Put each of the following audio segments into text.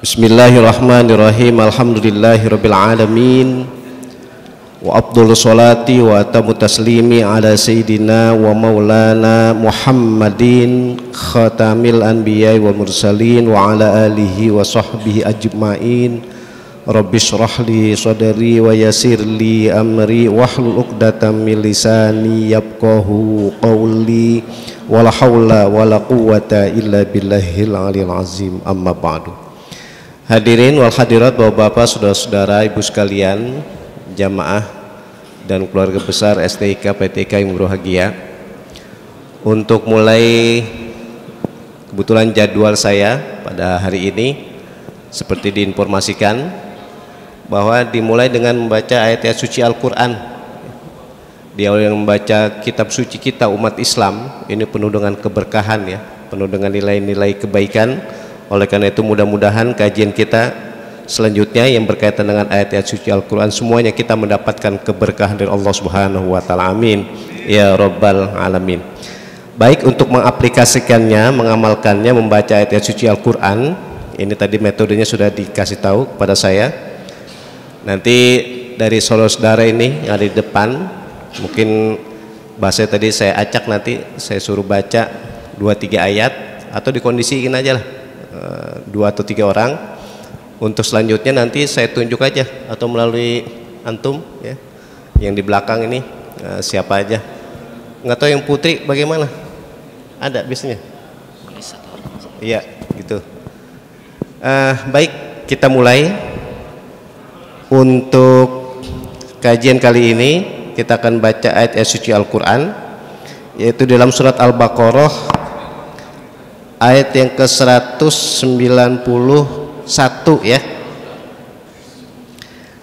Bismillahirrahmanirrahim. Alhamdulillahirabbil alamin. Wa afdhalus sholati wa atammu taslimi ala sayyidina wa maulana Muhammadin khatamil anbiya'i wal mursalin wa ala alihi wa sahbihi ajma'in. Rabbi shrah li sadri wa yassir li amri wahlul 'uqdatam min lisani yafqahu qawli. Wala haula wala quwwata illa billahil aliyil azim. Amma ba'du. Hadirin wal hadirat, bapak-bapak, saudara-saudara, ibu sekalian, jamaah dan keluarga besar STIK PTK yang berbahagia. Untuk mulai, kebetulan jadwal saya pada hari ini seperti diinformasikan bahwa dimulai dengan membaca ayat-ayat suci Al-Quran. Dia yang membaca kitab suci kita umat Islam ini penuh dengan keberkahan, ya, penuh dengan nilai-nilai kebaikan. Oleh karena itu mudah-mudahan kajian kita selanjutnya yang berkaitan dengan ayat-ayat suci Al-Quran semuanya kita mendapatkan keberkahan dari Allah Subhanahu wa Ta'ala. Amin ya Rabbal Alamin. Baik, untuk mengaplikasikannya, mengamalkannya, membaca ayat-ayat suci Al-Quran, ini tadi metodenya sudah dikasih tahu kepada saya. Nanti dari saudara-saudara ini yang ada di depan, mungkin bahasa tadi saya acak, nanti saya suruh baca 2-3 ayat atau dikondisiin aja lah, 2 atau 3 orang. Untuk selanjutnya nanti saya tunjuk aja atau melalui antum, ya, yang di belakang ini siapa aja. Nggak tahu yang putri bagaimana, ada biasanya? Iya gitu. Baik, kita mulai. Untuk kajian kali ini kita akan baca ayat-ayat suci Al-Quran, yaitu dalam surat Al-Baqarah ayat yang ke-191, ya.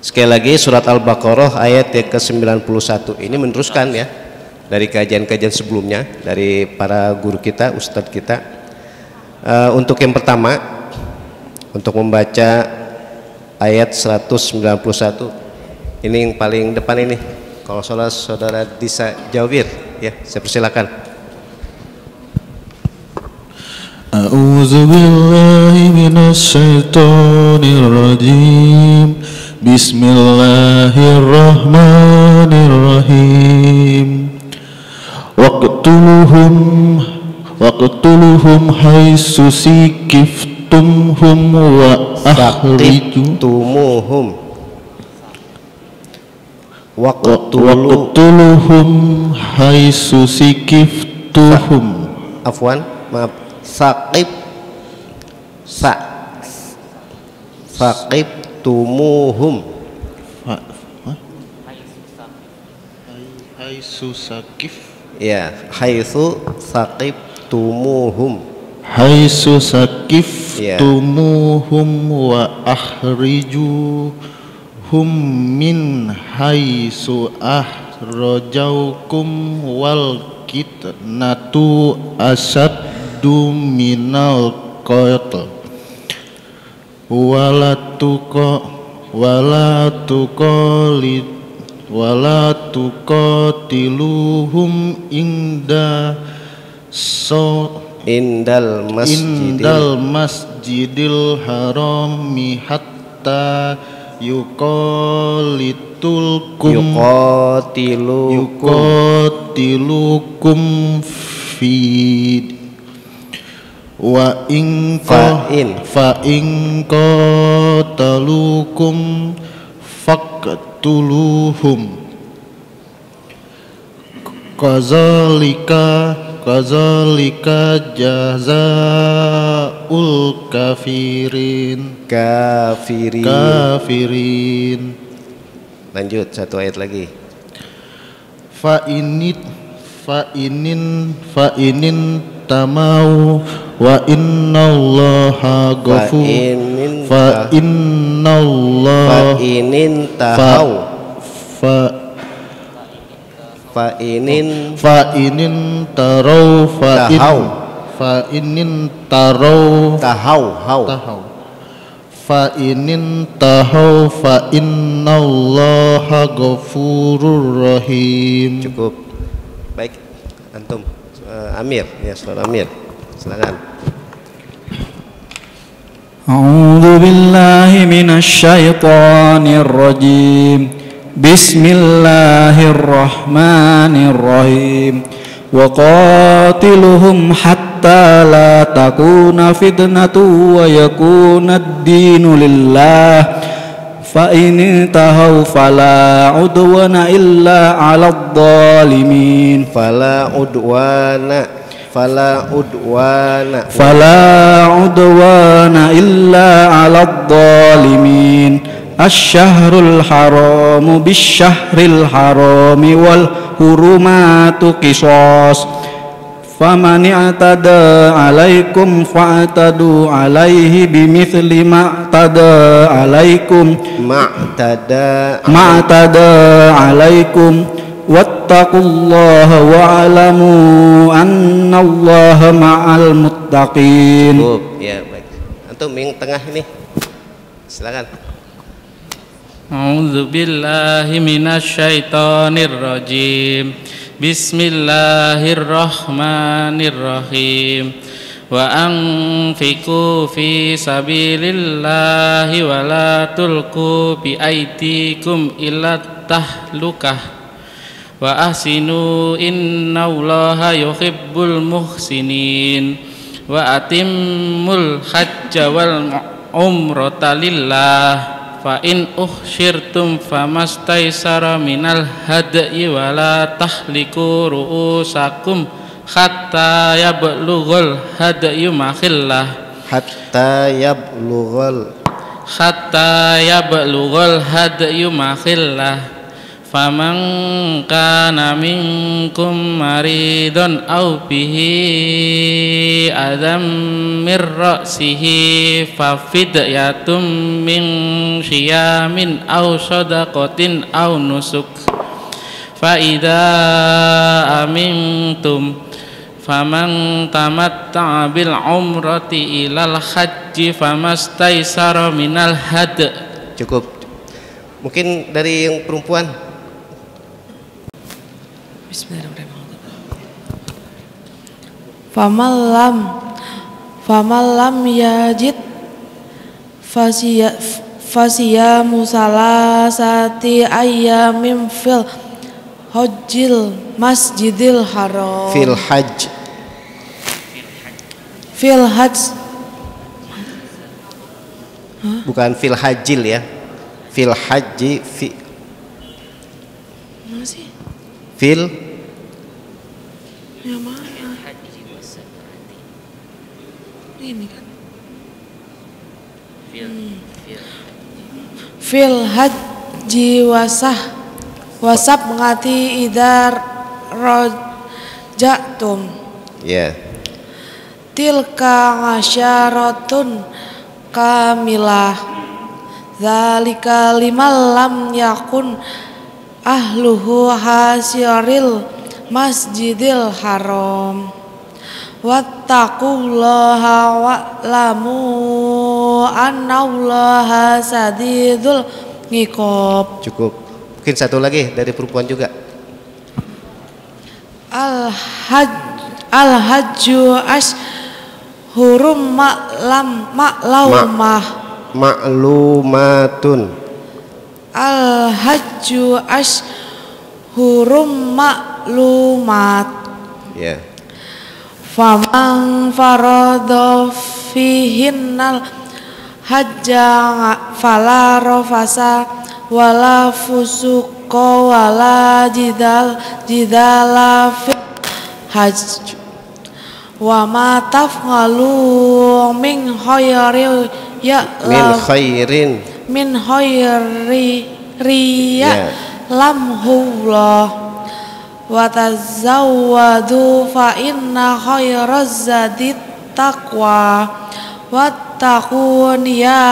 Sekali lagi surat Al-Baqarah ayat yang ke-91. Ini meneruskan, ya, dari kajian-kajian sebelumnya dari para guru kita, ustadz kita. Untuk yang pertama, untuk membaca ayat 191, ini yang paling depan ini. Kalau saudara Disa Jawir, ya, saya persilakan. A'udzu billahi minasy syaithanir rajim. Bismillahirrahmanirrahim. Waqtuluhum haitsu sikiftumhum wa akhrijtumuhum. Waqtuluhum haitsu sikiftuhum. Afwan, maaf. Saqibtumuhum. Haitsu sakif. Ya, haitsu saqibtumuhum. Haitsu saqiftumuhum wa akhrijuhum min haitsu akhrajaukum wal kitnatu asaddu minal qatl wala tuqatiluhum indal masjidil harami hatta yuqatilukum fid wa in qatalukum faqtuluhum kazalika jazaa'ul kafirin. Lanjut satu ayat lagi. Fa inin tamau wa innallaha ghafur. Fa inin tahau fa innallaha ghafurur rahim. Cukup. Baik, antum Amir, ya, saudara Amir, silakan. أعوذ بالله من الشيطان الرجيم بسم الله الرحمن الرحيم وقاتلهم حتى لا تكون فتنة ويكون الدين لله فإن انتهوا فلا عدوان إلا على الظالمين فلا عدوان إلا على الظالمين الشهر الحرام بالشهر الحرام والحرمات قصاص فمن اعتدى عليكم فاعتدوا عليه بمثل ما اعتدى عليكم wattaqullaha wa'lamu annallaha ma'al muttaqin. Ya, baik. Antum yang tengah ini. Silakan. A'udzu billahi minasyaitonir rajim. Bismillahirrahmanirrahim. Wa anfiqu fi sabilillahi wa la tulqu bi aydikum ila tahlukah. Wa ahsinu innallaha yuhibbul muhsinin wa atimmul hajja wal umrata lillah fa in uhsyirtum famastaysara minal hadyi wa la tahliku ru'usakum hatta yablughul hadyu mahillah hatta yablughul hadyu mahillah faman kana minkum maridun aw bihi adam mir ra'sihi fa fidyatum min syiyamin aw shadaqatin aw nusuk fa idza amintum faman tamatta'a bil umrati ilal hajji famastaysara minal had. Cukup. Mungkin dari yang perempuan. Bismillahirrahmanirrahim. Faman lam yajid fasiyamu salasati ayyamin fil hajjil masjidil haram. Fil hajj. Bukan fil hajjil ya. Fil hajji fil yang mana? Ini kan. Fil haji wasab mengati idar rojatum. Ya. Tilka ngasyaratun kamilah. Zalika liman lam yakun ahluhu hasyaril masjidil haram wattaqullaha wa'lamu annallaha sadidul ngiqab. Cukup. Mungkin satu lagi dari perempuan juga. Al-hajju ashhurum ma'lumatun. Al-hajju ashhurum ma'lumat. Ya. Faman farada fihinnal hajja fala rafasa wala fusuqa wala jidala fil hajj wa ma taf'alu min khairin min khairin lamhullah wa tazawwadu fa inna khairaz zadi taqwa wattaqun ya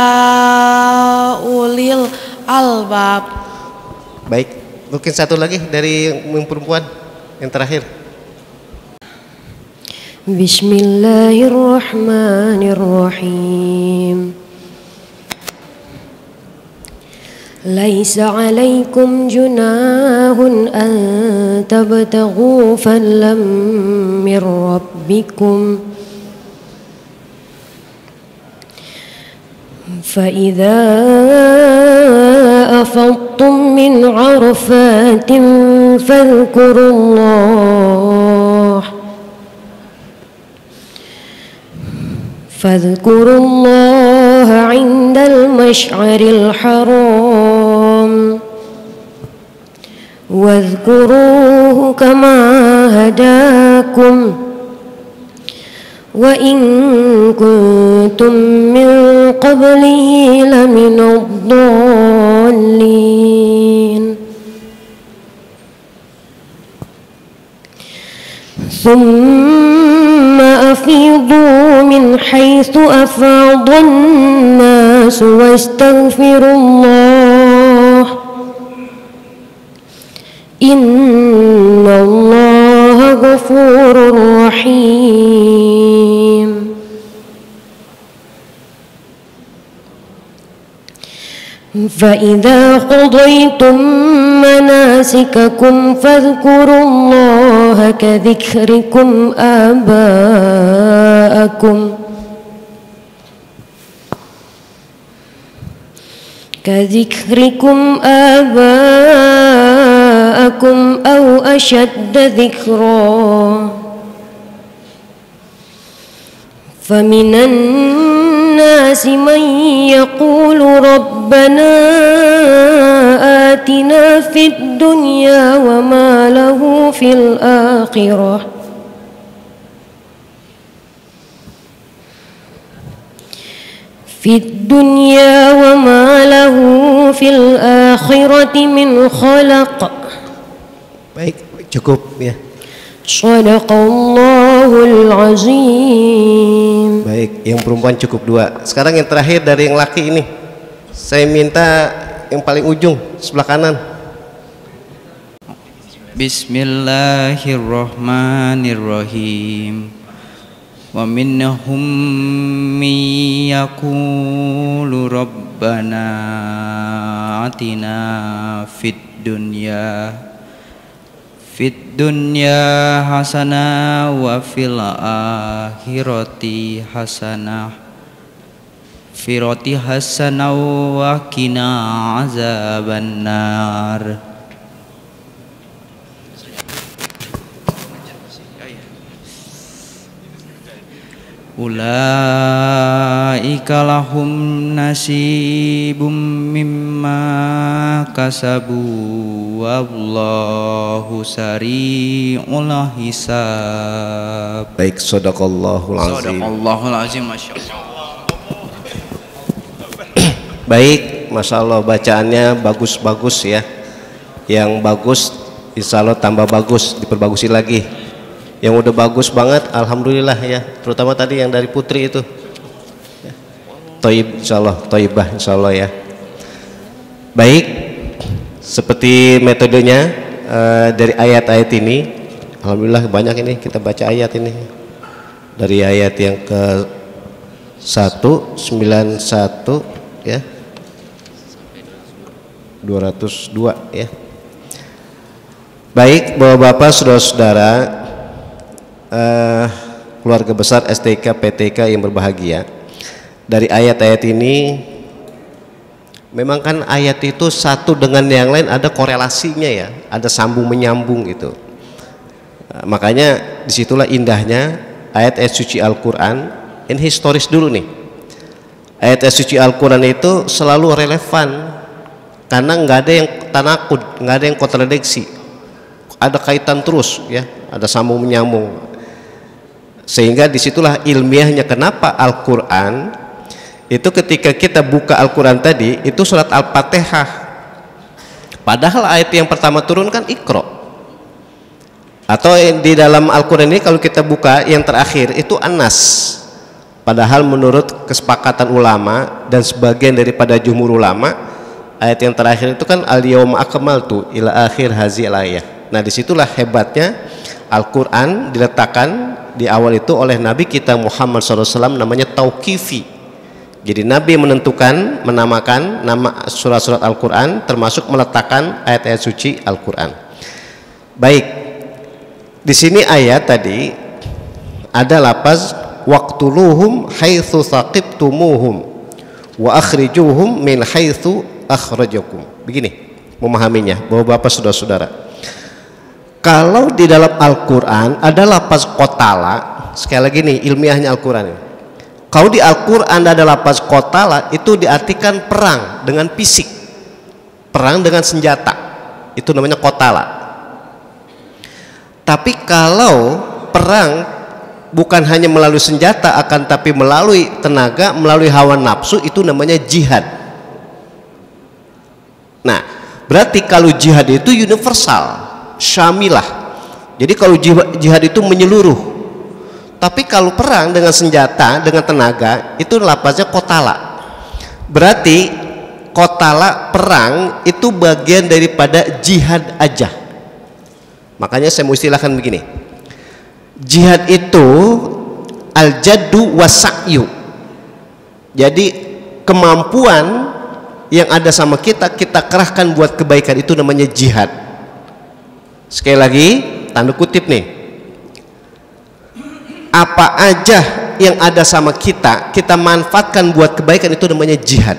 ulil albab. Baik, mungkin satu lagi dari yang perempuan yang terakhir. Bismillahirrahmanirrahim. Laisa 'alaikum junahun an tabtaghu fadlan min rabbikum فإذا أفضتم من عرفات فاذكروا الله عند المشعر الحرام واذكروه كما هداكم وإن كنتم من قبله لمن الضالين ثم أفيضوا من حيث أفاض الناس واستغفروا الله إن الله غفور رحيم فإذا قضيتم مناسككم فاذكروا الله كذكركم آباءكم أو أشد ذكرا فمن الناس من يقول ربنا آتنا في الدنيا وما له في الآخرة من خلق. Baik, cukup ya. Shadaqallahul azim. Baik, yang perempuan cukup 2. Sekarang yang terakhir dari yang laki ini. Saya minta yang paling ujung sebelah kanan. Bismillahirrahmanirrahim. Wa minhum may yaqulu rabbana atina fid dunya hasanah wa fil akhirati hasanah wa qina azabannar. Ulaika lahum nasibum mimma kasabu wallahu sari'ul hisab. Baik, shadaqallahul azim. Shadaqallahul azim, masyaallah. Baik, masya Allah, bacaannya bagus-bagus ya. Yang bagus insya Allah tambah bagus, diperbagusi lagi. Yang udah bagus banget, alhamdulillah ya. Terutama tadi yang dari Putri itu. Thayyib insyaallah, thayyibah insyaallah ya. Baik, seperti metodenya dari ayat-ayat ini, alhamdulillah banyak ini kita baca ayat ini. Dari ayat yang ke 191 ya. 202 ya. Baik, Bapak-bapak, saudara-saudara, keluarga besar STK PTK yang berbahagia, dari ayat-ayat ini memang kan ayat itu satu dengan yang lain ada korelasinya ya, ada sambung menyambung gitu. Makanya disitulah indahnya ayat-ayat suci Al-Quran. Ini historis dulu nih. Ayat-ayat suci Al-Quran itu selalu relevan karena nggak ada yang tanakud, nggak ada yang kontradiksi, ada kaitan terus ya, ada sambung menyambung. Sehingga disitulah ilmiahnya kenapa Al-Quran itu ketika kita buka Al-Quran tadi itu surat Al-Fatihah, padahal ayat yang pertama turun kan Iqra. Atau di dalam Al-Quran ini kalau kita buka yang terakhir itu An-Nas, padahal menurut kesepakatan ulama dan sebagian daripada jumhur ulama, ayat yang terakhir itu kan Al-Yawma akmaltu ila akhir hazil ayat. Nah, disitulah hebatnya Al-Quran diletakkan di awal itu oleh Nabi kita Muhammad SAW, namanya tauqifi. Jadi Nabi menentukan, menamakan nama surat-surat Al-Quran, termasuk meletakkan ayat-ayat suci Al-Quran. Baik, di sini ayat tadi ada lafaz waqtuluhum haitsu thaqibtumuhum wa akhrijuhum min haitsu akhrajakum. Begini memahaminya, Bapak-bapak, saudara-saudara. Kalau di dalam Al-Qur'an ada lafaz qatala, sekali lagi nih ilmiahnya Al-Qur'an ini. Kalau di Al-Qur'an ada lafaz qatala itu diartikan perang dengan fisik. Perang dengan senjata. Itu namanya qatala. Tapi kalau perang bukan hanya melalui senjata akan tapi melalui tenaga, melalui hawa nafsu, itu namanya jihad. Nah, berarti kalau jihad itu universal, syamilah. Jadi kalau jihad itu menyeluruh. Tapi kalau perang dengan senjata, dengan tenaga, itu lafaznya qatala. Berarti qatala, perang, itu bagian daripada jihad aja. Makanya saya mau istilahkan begini. Jihad itu al-jaddu wasa'yu. Jadi kemampuan yang ada sama kita kerahkan buat kebaikan, itu namanya jihad. Sekali lagi tanda kutip nih, apa aja yang ada sama kita manfaatkan buat kebaikan, itu namanya jihad.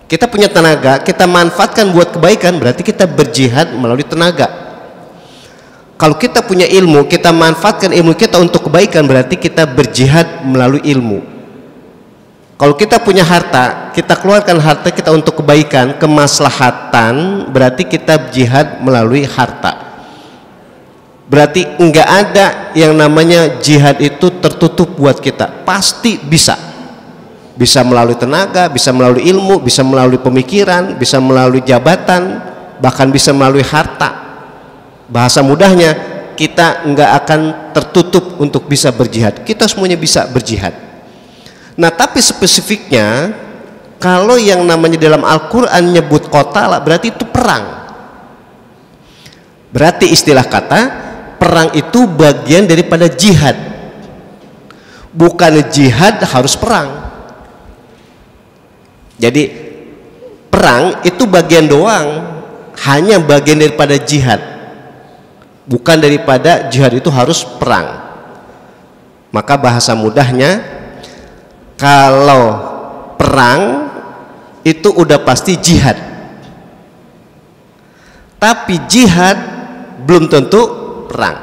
Kita punya tenaga, kita manfaatkan buat kebaikan, berarti kita berjihad melalui tenaga. Kalau kita punya ilmu, kita manfaatkan ilmu kita untuk kebaikan, berarti kita berjihad melalui ilmu. Kalau kita punya harta, kita keluarkan harta kita untuk kebaikan, kemaslahatan, berarti kita jihad melalui harta. Berarti enggak ada yang namanya jihad itu tertutup buat kita, pasti bisa. Bisa melalui tenaga, bisa melalui ilmu, bisa melalui pemikiran, bisa melalui jabatan, bahkan bisa melalui harta. Bahasa mudahnya, kita enggak akan tertutup untuk bisa berjihad. Kita semuanya bisa berjihad. Nah, tapi spesifiknya kalau yang namanya dalam Al-Qur'an nyebut qatala, berarti itu perang. Berarti istilah kata perang itu bagian daripada jihad. Bukan jihad harus perang. Jadi perang itu bagian doang, hanya bagian daripada jihad. Bukan daripada jihad itu harus perang. Maka bahasa mudahnya, kalau perang itu udah pasti jihad. Tapi jihad belum tentu perang.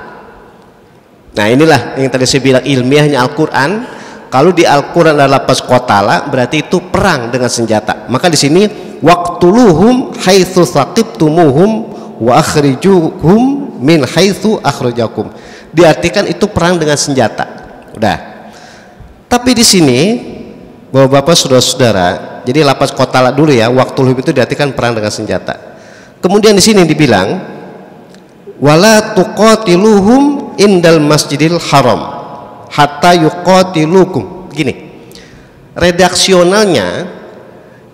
Nah, inilah yang tadi saya bilang ilmiahnya Al-Qur'an. Kalau di Al-Qur'an ada lafaz qatala, berarti itu perang dengan senjata. Maka di sini waqtuluhum haitsu thaqibtumuhum wa akhrijuhum min haitsu akhrajakum. Diartikan itu perang dengan senjata. Udah. Tapi di sini Bapak-bapak, saudara-saudara, jadi lafaz qatala dulu ya, waqtuluhum itu diartikan perang dengan senjata. Kemudian di sini dibilang wala tuqatiluhum indal masjidil haram hatta yuqatilukum. Gini, redaksionalnya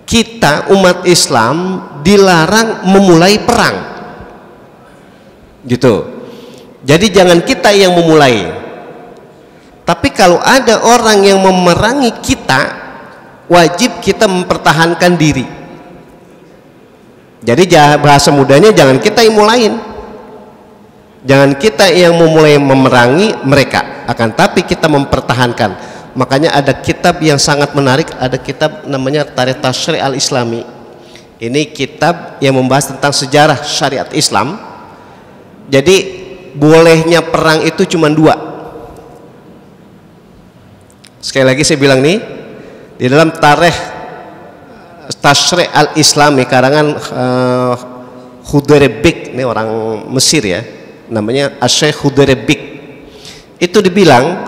kita umat Islam dilarang memulai perang, gitu. Jadi jangan kita yang memulai. Tapi kalau ada orang yang memerangi kita, wajib kita mempertahankan diri. Jadi bahasa mudahnya jangan kita yang mulain. Jangan kita yang memulai memerangi mereka, akan tapi kita mempertahankan. Makanya ada kitab yang sangat menarik, ada kitab namanya Tarikh Tasyri' Al-Islami. Ini kitab yang membahas tentang sejarah syariat Islam. Jadi bolehnya perang itu cuma dua. Sekali lagi saya bilang nih, di dalam Tarikh Tasyri' Al-Islami karangan Khudairabik, ini orang Mesir ya, namanya Asy-Syaikh Khudairabik. Itu dibilang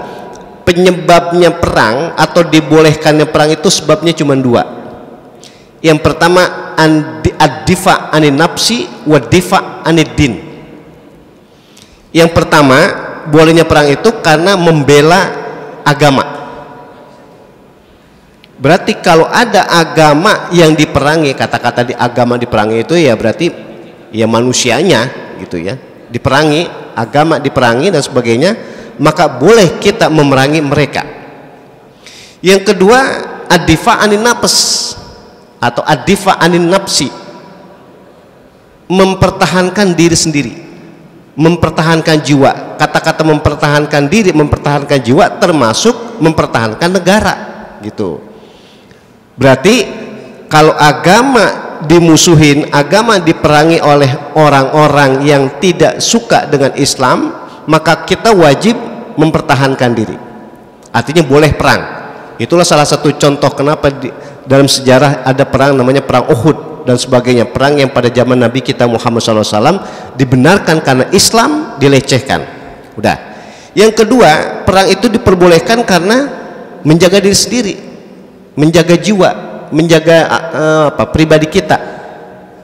penyebabnya perang atau dibolehkannya perang itu sebabnya cuma dua. Yang pertama ad-difa' anin nafsi wa difa' anid din. Yang pertama bolehnya perang itu karena membela agama. Berarti kalau ada agama yang diperangi, kata-kata di agama diperangi itu ya berarti ya manusianya gitu ya, diperangi, agama diperangi dan sebagainya, maka boleh kita memerangi mereka. Yang kedua ad-difa' anin nafs atau ad-difa' anin nafsi, mempertahankan diri sendiri, mempertahankan jiwa. Kata-kata mempertahankan diri, mempertahankan jiwa termasuk mempertahankan negara gitu. Berarti kalau agama dimusuhin, agama diperangi oleh orang-orang yang tidak suka dengan Islam, maka kita wajib mempertahankan diri. Artinya boleh perang. Itulah salah satu contoh kenapa dalam sejarah ada perang namanya perang Uhud dan sebagainya, perang yang pada zaman Nabi kita Muhammad SAW dibenarkan karena Islam dilecehkan. Udah. Yang kedua, perang itu diperbolehkan karena menjaga diri sendiri, menjaga jiwa, menjaga pribadi kita.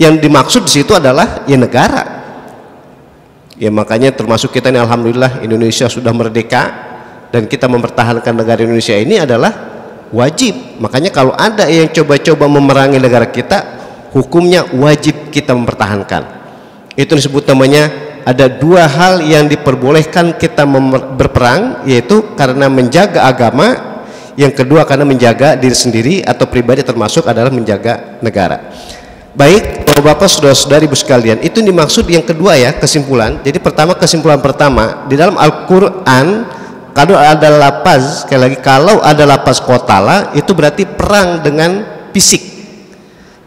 Yang dimaksud di situ adalah ya negara. Ya makanya termasuk kita ini alhamdulillah Indonesia sudah merdeka dan kita mempertahankan negara Indonesia ini adalah wajib. Makanya kalau ada yang coba-coba memerangi negara kita, hukumnya wajib kita mempertahankan. Itu disebut namanya ada dua hal yang diperbolehkan kita berperang, yaitu karena menjaga agama. Yang kedua karena menjaga diri sendiri atau pribadi, termasuk adalah menjaga negara. Baik, Bapak-bapak, saudara-saudari ibu sekalian, itu dimaksud yang kedua ya, kesimpulan. Jadi kesimpulan pertama, di dalam Al-Qur'an kalau ada lafaz, sekali lagi kalau ada lafaz qatala itu berarti perang dengan fisik.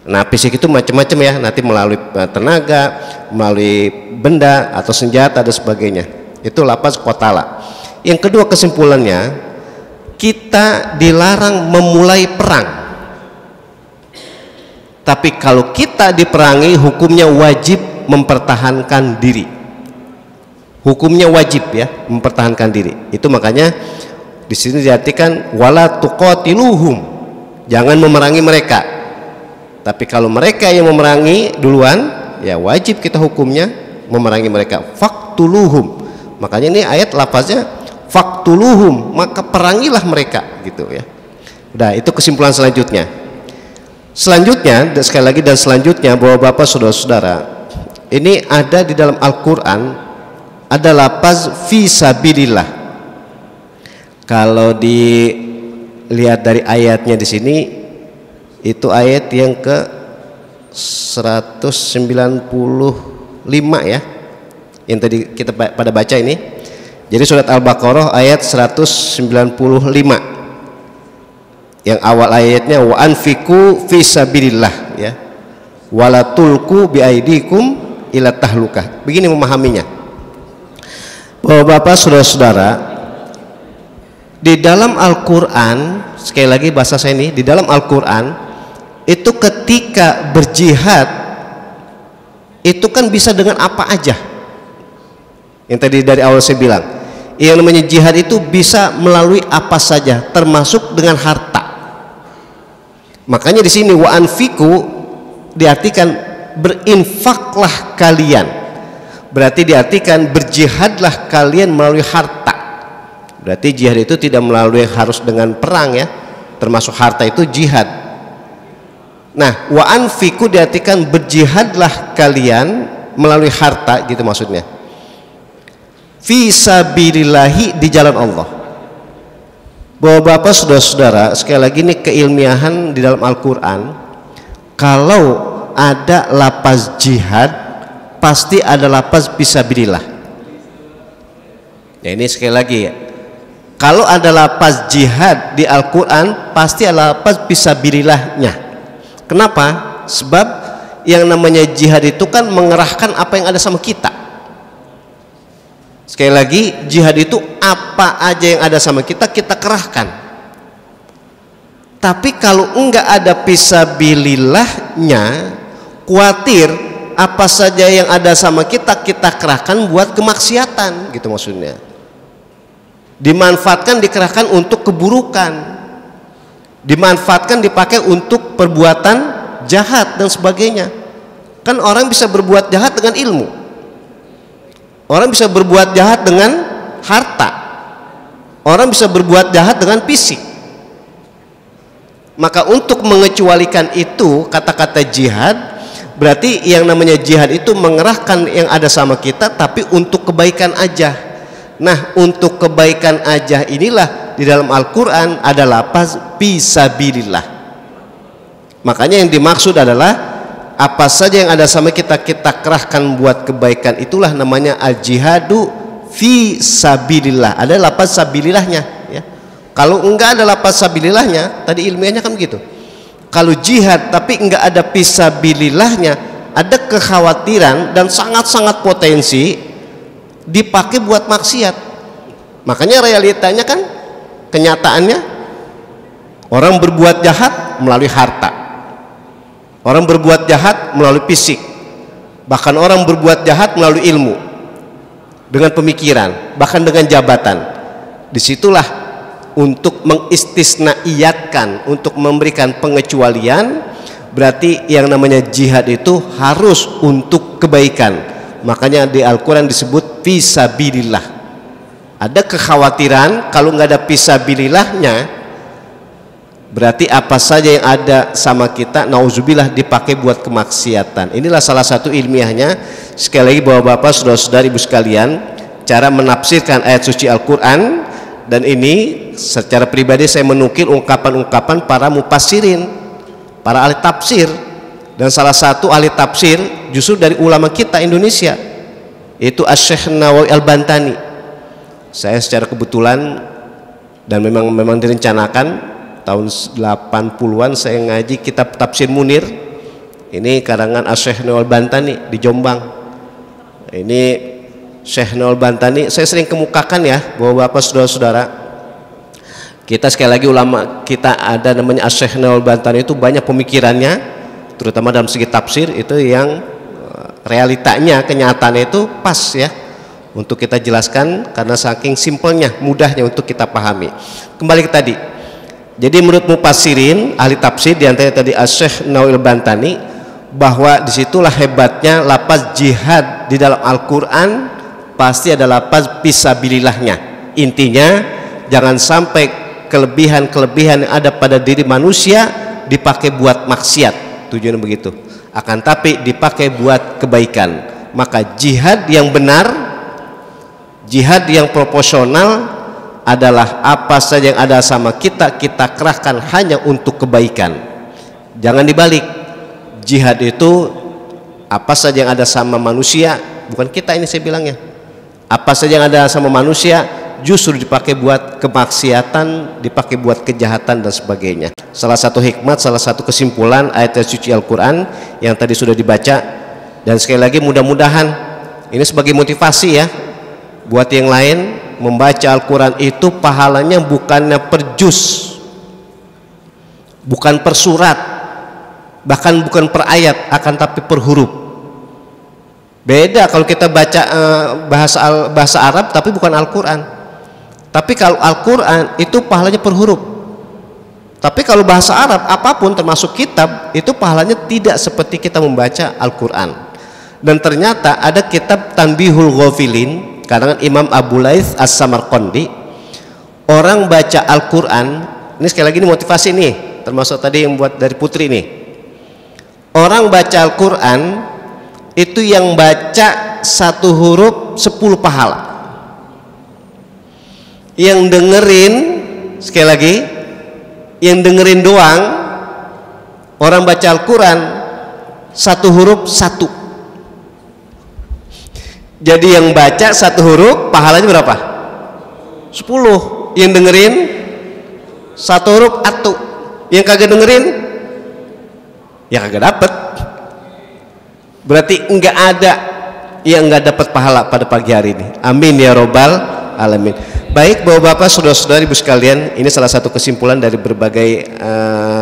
Nah, fisik itu macam-macam ya, nanti melalui tenaga, melalui benda atau senjata dan sebagainya. Itu lafaz qatala. Yang kedua kesimpulannya, kita dilarang memulai perang, tapi kalau kita diperangi hukumnya wajib mempertahankan diri. Hukumnya wajib ya, mempertahankan diri. Itu makanya di sini diartikan wala tuqatiluhum, jangan memerangi mereka. Tapi kalau mereka yang memerangi duluan, ya wajib kita hukumnya memerangi mereka. Faqtuluhum. Makanya ini ayat lafaznya faktuluhum, maka perangilah mereka, gitu ya. Udah, itu kesimpulan selanjutnya. Selanjutnya, sekali lagi dan selanjutnya, Bapak-bapak, saudara-saudara, ini ada di dalam Al-Qur'an ada lafaz fi sabilillah. Kalau dilihat dari ayatnya di sini, itu ayat yang ke 195 ya, yang tadi kita pada baca ini. Jadi surat Al-Baqarah ayat 195 yang awal ayatnya wa anfiqu fi sabilillah ya, wala tulqu biaidikum ila tahlukah. Begini memahaminya, Bapak-bapak, saudara-saudara, di dalam Al-Qur'an, sekali lagi bahasa saya ini, di dalam Al-Qur'an itu ketika berjihad itu kan bisa dengan apa aja. Yang tadi dari awal saya bilang, yang namanya jihad itu bisa melalui apa saja, termasuk dengan harta. Makanya di sini wa anfiqu diartikan berinfaklah kalian. Berarti diartikan berjihadlah kalian melalui harta. Berarti jihad itu tidak melalui harus dengan perang ya, termasuk harta itu jihad. Nah, wa anfiqu diartikan berjihadlah kalian melalui harta, gitu maksudnya. Fi sabilillahi, di jalan Allah. Bapak-bapak, saudara-saudara, sekali lagi ini keilmiahan di dalam Al-Qur'an. Kalau ada lafaz jihad, pasti ada lafaz fisabilillah. Ya, ini sekali lagi ya. Kalau ada lafaz jihad di Al-Qur'an, pasti ada lafaz fisabilillahnya. Kenapa? Sebab yang namanya jihad itu kan mengerahkan apa yang ada sama kita. Sekali lagi, jihad itu apa aja yang ada sama kita, kita kerahkan. Tapi kalau enggak ada fisabilillahnya, khawatir apa saja yang ada sama kita, kita kerahkan buat kemaksiatan, gitu maksudnya. Dimanfaatkan, dikerahkan untuk keburukan, dimanfaatkan, dipakai untuk perbuatan jahat dan sebagainya. Kan orang bisa berbuat jahat dengan ilmu, orang bisa berbuat jahat dengan harta, orang bisa berbuat jahat dengan fisik. Maka untuk mengecualikan itu, kata-kata jihad, berarti yang namanya jihad itu mengerahkan yang ada sama kita, tapi untuk kebaikan aja. Nah, untuk kebaikan aja inilah di dalam Al-Quran ada lafaz fisabilillah. Makanya yang dimaksud adalah apa saja yang ada sama kita, kita kerahkan buat kebaikan, itulah namanya al-jihadu fisabilillah. Ada lafaz sabilillahnya ya. Kalau enggak ada lafaz sabilillahnya, tadi ilmiahnya kan begitu. Kalau jihad tapi enggak ada fisabilillahnya, ada kekhawatiran dan sangat-sangat potensi dipakai buat maksiat. Makanya realitanya kan, kenyataannya orang berbuat jahat melalui harta, orang berbuat jahat melalui fisik, bahkan orang berbuat jahat melalui ilmu, dengan pemikiran, bahkan dengan jabatan. Disitulah untuk mengistisnaiyatkan, untuk memberikan pengecualian. Berarti yang namanya jihad itu harus untuk kebaikan. Makanya di Al-Quran disebut fisabilillah. Ada kekhawatiran kalau nggak ada fisabilillahnya, berarti apa saja yang ada sama kita, nauzubillah, dipakai buat kemaksiatan. Inilah salah satu ilmiahnya. Sekali lagi bapak-bapak, saudara-saudari, ibu sekalian, cara menafsirkan ayat suci Al-Quran. Dan ini secara pribadi saya menukil ungkapan-ungkapan para mufassirin, para ahli tafsir. Dan salah satu ahli tafsir justru dari ulama kita Indonesia, yaitu Asy-Syaikh Nawawi Al-Bantani. Saya secara kebetulan dan memang direncanakan tahun 80-an saya ngaji kitab Tafsir Munir. Ini karangan Asy-Syaikh Nawawi Al-Bantani di Jombang. Ini Syekh Nawawi Al-Bantani saya sering kemukakan ya, bapak-bapak, saudara-saudara. Kita sekali lagi ulama kita ada namanya Asy-Syaikh Nawawi Al-Bantani itu banyak pemikirannya, terutama dalam segi tafsir itu yang realitanya, kenyataannya itu pas ya untuk kita jelaskan karena saking simpelnya, mudahnya untuk kita pahami. Kembali ke tadi. Jadi menurut mufassirin, ahli tafsir di antaranya tadi Asy-Syaikh Nawawi Al-Bantani, bahwa disitulah hebatnya lafaz jihad di dalam Al-Quran pasti ada lafaz fisabilillahnya. Intinya jangan sampai kelebihan-kelebihan yang ada pada diri manusia dipakai buat maksiat, tujuannya begitu. Akan tapi dipakai buat kebaikan. Maka jihad yang benar, jihad yang proporsional adalah apa saja yang ada sama kita, kita kerahkan hanya untuk kebaikan. Jangan dibalik. Jihad itu apa saja yang ada sama manusia, bukan kita ini saya bilangnya, apa saja yang ada sama manusia justru dipakai buat kemaksiatan, dipakai buat kejahatan dan sebagainya. Salah satu hikmat, salah satu kesimpulan ayat suci Al-Quran yang tadi sudah dibaca. Dan sekali lagi mudah-mudahan ini sebagai motivasi ya buat yang lain, membaca Al-Quran itu pahalanya bukannya per juz, bukan per surat, bahkan bukan per ayat, akan tapi per huruf. Beda kalau kita baca bahasa Arab tapi bukan Al-Quran. Tapi kalau Al-Quran itu pahalanya per huruf. Tapi kalau bahasa Arab apapun termasuk kitab itu pahalanya tidak seperti kita membaca Al-Quran. Dan ternyata ada kitab Tanbihul Ghafilin karangan Imam Abu Laits As-Samarqandi. Orang baca Al-Quran, ini sekali lagi ini motivasi nih, termasuk tadi yang buat dari Putri nih. Orang baca Al-Quran itu yang baca satu huruf 10 pahala. Yang dengerin, sekali lagi, yang dengerin doang, orang baca Al-Quran satu huruf 1. Jadi yang baca satu huruf pahalanya berapa? 10. Yang dengerin satu huruf 1. Yang kagak dengerin ya kagak dapet. Berarti enggak ada yang enggak dapat pahala pada pagi hari ini. Amin ya robbal alamin. Baik bapak-bapak, saudara-saudari, ibu sekalian, ini salah satu kesimpulan dari berbagai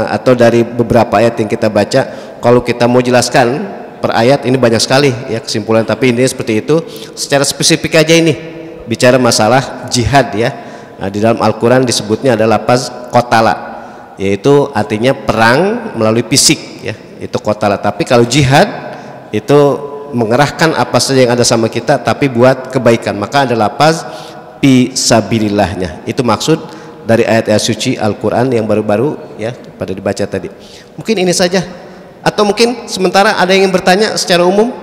atau dari beberapa ayat yang kita baca. Kalau kita mau jelaskan per ayat ini banyak sekali ya kesimpulan, tapi ini seperti itu. Secara spesifik aja ini bicara masalah jihad ya. Nah, di dalam Al-Quran disebutnya adalah lafaz qatala, yaitu artinya perang melalui fisik ya, itu qatala. Tapi kalau jihad itu mengerahkan apa saja yang ada sama kita tapi buat kebaikan, maka ada lafaz fisabilillahnya. Itu maksud dari ayat-ayat suci Al-Quran yang baru-baru ya pada dibaca tadi. Mungkin ini saja, atau mungkin sementara ada yang ingin bertanya secara umum.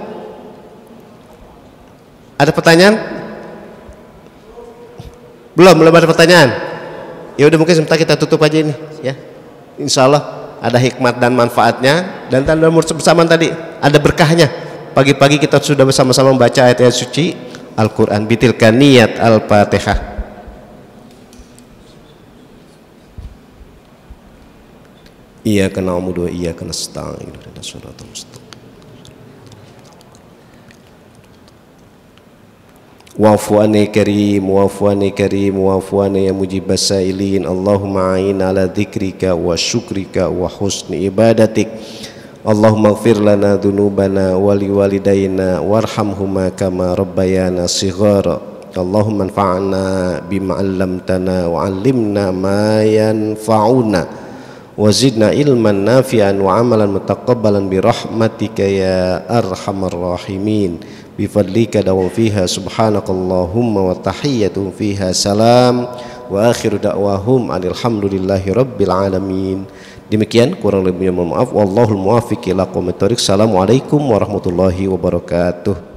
Ada pertanyaan? Belum ada pertanyaan. Ya udah, mungkin sebentar kita tutup aja ini ya. Insya Allah ada hikmat dan manfaatnya, dan tanda bersamaan tadi ada berkahnya. Pagi-pagi kita sudah bersama-sama membaca ayat-ayat suci Al-Quran. Bitilka niyat Al-Fatihah. Iyyaka na'budu wa iyyaka nasta'in ihdinas siratal mustaqim. Wa'fu anni karim wa'fu anni karim wa'fu anni ya mujibas sa'ilin. Allahumma a'inna ala dzikrika wa syukrika wa husni ibadatik. Allahumma ighfir lana dzunubana wa liwalidayna warhamhuma kama rabbayana shighara. Allahumma anfa'na bima 'allamtana wa 'allimna ma yanfa'una wa zidna ilman nafi'an wa 'amalan mutaqabbalan bi rahmatika ya arhamar rahimin. Bifadlika dawam fiha subhanakallahumma wa tahiyyatun fiha salam wa akhiru da'wahum alhamdulillahi rabbil alamin. Demikian, kurang lebihnya mohon maaf. Wallahul muwaffiq ila aqwamit thoriq. Assalamualaikum warahmatullahi wabarakatuh.